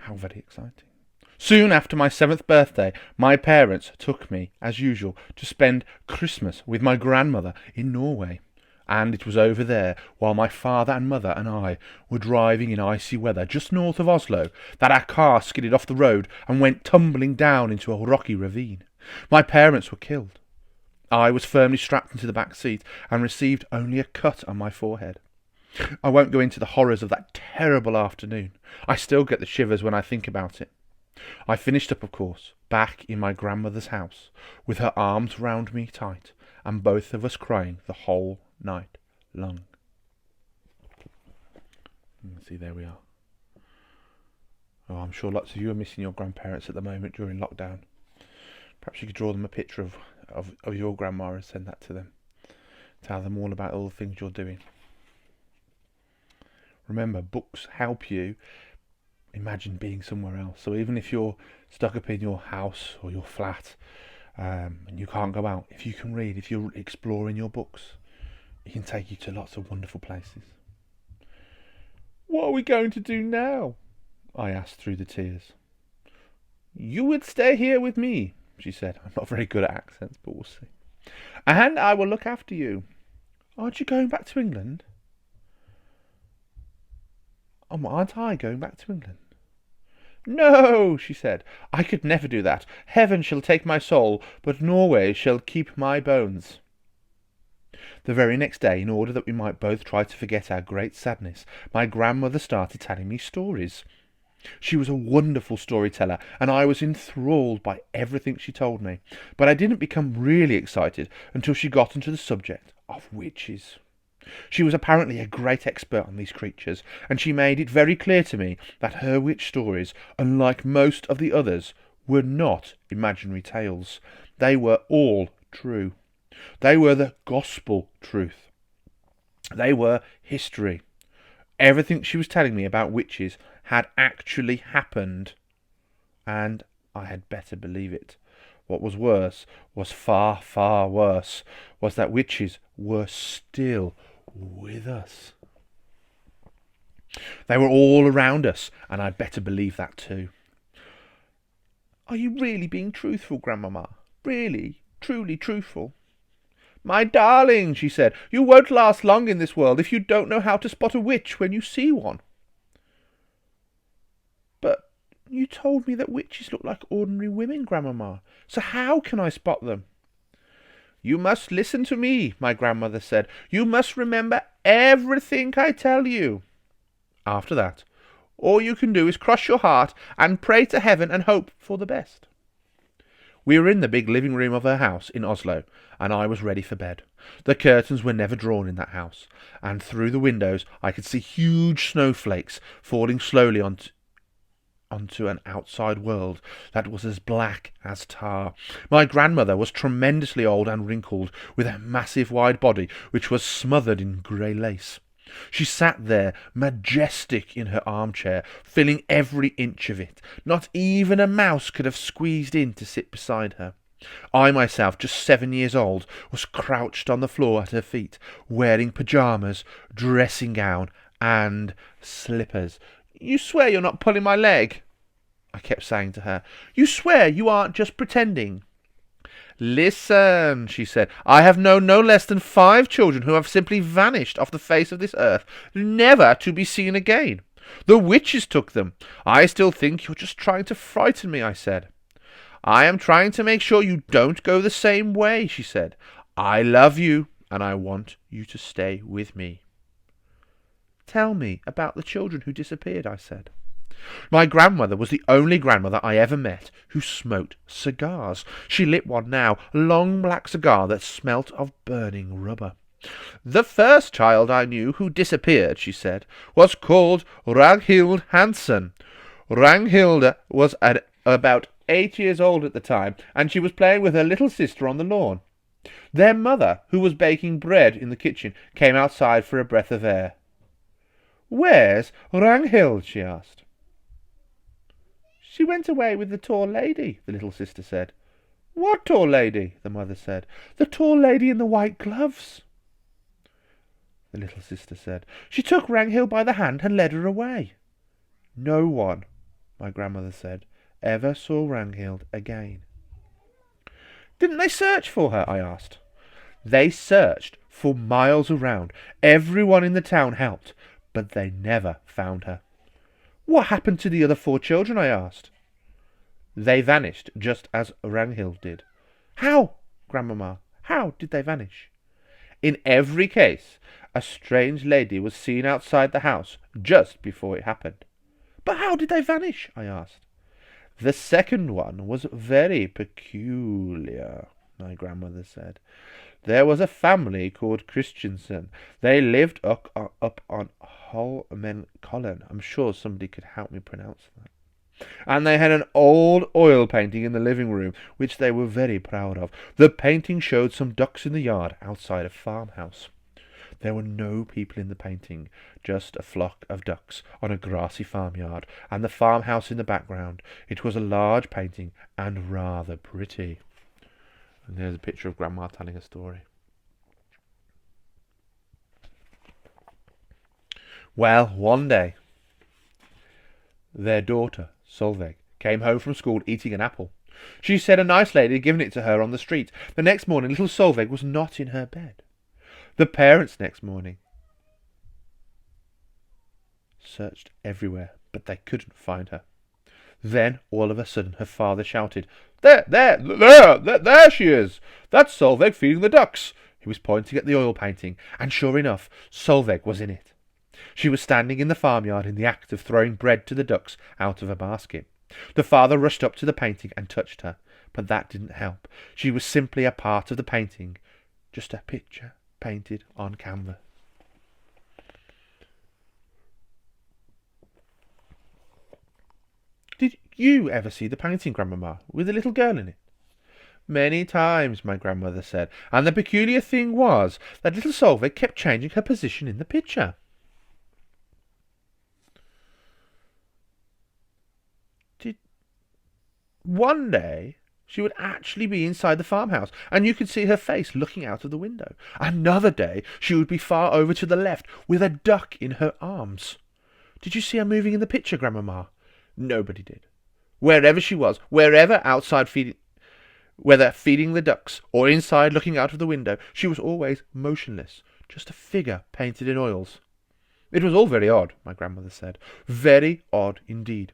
How very exciting. Soon after my 7th birthday, my parents took me, as usual, to spend Christmas with my grandmother in Norway. And it was over there, while my father and mother and I were driving in icy weather just north of Oslo, that our car skidded off the road and went tumbling down into a rocky ravine. My parents were killed. I was firmly strapped into the back seat and received only a cut on my forehead. I won't go into the horrors of that terrible afternoon. I still get the shivers when I think about it. I finished up, of course, back in my grandmother's house, with her arms round me tight, and both of us crying the whole night long. See, there we are. Oh, I'm sure lots of you are missing your grandparents at the moment during lockdown. Perhaps you could draw them a picture of your grandma and send that to them. Tell them all about all the things you're doing. Remember, books help you imagine being somewhere else. So even if you're stuck up in your house or your flat and you can't go out, if you can read, if you're exploring your books, it can take you to lots of wonderful places. What are we going to do now? I asked through the tears. You would stay here with me, she said. I'm not very good at accents, but we'll see. And I will look after you. Aren't you going back to England? Aren't I going back to England? No, she said. I could never do that. Heaven shall take my soul, but Norway shall keep my bones. The very next day, in order that we might both try to forget our great sadness, my grandmother started telling me stories. She was a wonderful storyteller, and I was enthralled by everything she told me. But I didn't become really excited until she got into the subject of witches. She was apparently a great expert on these creatures, and she made it very clear to me that her witch stories, unlike most of the others, were not imaginary tales. They were all true. They were the gospel truth. They were history. Everything she was telling me about witches had actually happened, and I had better believe it. What was worse, was far, far worse, was that witches were still with us. They were all around us, and I'd better believe that too. Are you really being truthful, Grandmama? Really, truly truthful? My darling, she said, you won't last long in this world if you don't know how to spot a witch when you see one. But you told me that witches look like ordinary women, Grandmama, so how can I spot them? You must listen to me, my grandmother said. You must remember everything I tell you. After that, all you can do is cross your heart and pray to heaven and hope for the best. We were in the big living room of her house in Oslo, and I was ready for bed. The curtains were never drawn in that house, and through the windows I could see huge snowflakes falling slowly onto an outside world that was as black as tar. My grandmother was tremendously old and wrinkled, with a massive wide body which was smothered in grey lace. She sat there, majestic in her armchair, filling every inch of it. Not even a mouse could have squeezed in to sit beside her. I myself, just 7 years old, was crouched on the floor at her feet, wearing pyjamas, dressing gown, and slippers. You swear you're not pulling my leg? I kept saying to her. You swear you aren't just pretending? Listen, she said. I have known no less than 5 children who have simply vanished off the face of this earth, never to be seen again. The witches took them. I still think you're just trying to frighten me, I said. I am trying to make sure you don't go the same way, she said. I love you, and I want you to stay with me. Tell me about the children who disappeared, I said. My grandmother was the only grandmother I ever met who smoked cigars. She lit one now, a long black cigar that smelt of burning rubber. The first child I knew who disappeared, she said, was called Ragnhild Hansen. Ragnhild was about 8 years old at the time, and she was playing with her little sister on the lawn. Their mother, who was baking bread in the kitchen, came outside for a breath of air. Where's Ragnhild? She asked. She went away with the tall lady, the little sister said. What tall lady? The mother said. The tall lady in the white gloves. The little sister said. She took Ragnhild by the hand and led her away. No one my grandmother said, ever saw Ragnhild again. Didn't they search for her? I asked. They searched for miles around. Everyone in the town helped, but they never found her. What happened to the other 4 children? I asked. They vanished, just as Ragnhild did. How, Grandmama? How did they vanish? In every case, a strange lady was seen outside the house just before it happened. But how did they vanish? I asked. The second one was very peculiar, my grandmother said. There was a family called Christensen. They lived up on Holmenkollen. I'm sure somebody could help me pronounce that. And they had an old oil painting in the living room, which they were very proud of. The painting showed some ducks in the yard outside a farmhouse. There were no people in the painting, just a flock of ducks on a grassy farmyard, and the farmhouse in the background. It was a large painting, and rather pretty. And there's a picture of Grandma telling a story. Well, one day, their daughter, Solveig, came home from school eating an apple. She said a nice lady had given it to her on the street. The next morning, little Solveig was not in her bed. The parents next morning searched everywhere, but they couldn't find her. Then, all of a sudden, her father shouted, There she is! That's Solveig feeding the ducks!" He was pointing at the oil painting, and sure enough, Solveig was in it. She was standing in the farmyard in the act of throwing bread to the ducks out of a basket. The father rushed up to the painting and touched her, but that didn't help. She was simply a part of the painting, just a picture painted on canvas. Did you ever see the painting, Grandmama, with a little girl in it? Many times, my grandmother said, and the peculiar thing was that little Solveig kept changing her position in the picture. One day, she would actually be inside the farmhouse, and you could see her face looking out of the window. Another day, she would be far over to the left, with a duck in her arms. Did you see her moving in the picture, Grandmama? Nobody did. Wherever she was, whether feeding the ducks, or inside looking out of the window, she was always motionless, just a figure painted in oils. It was all very odd, my grandmother said. Very odd indeed.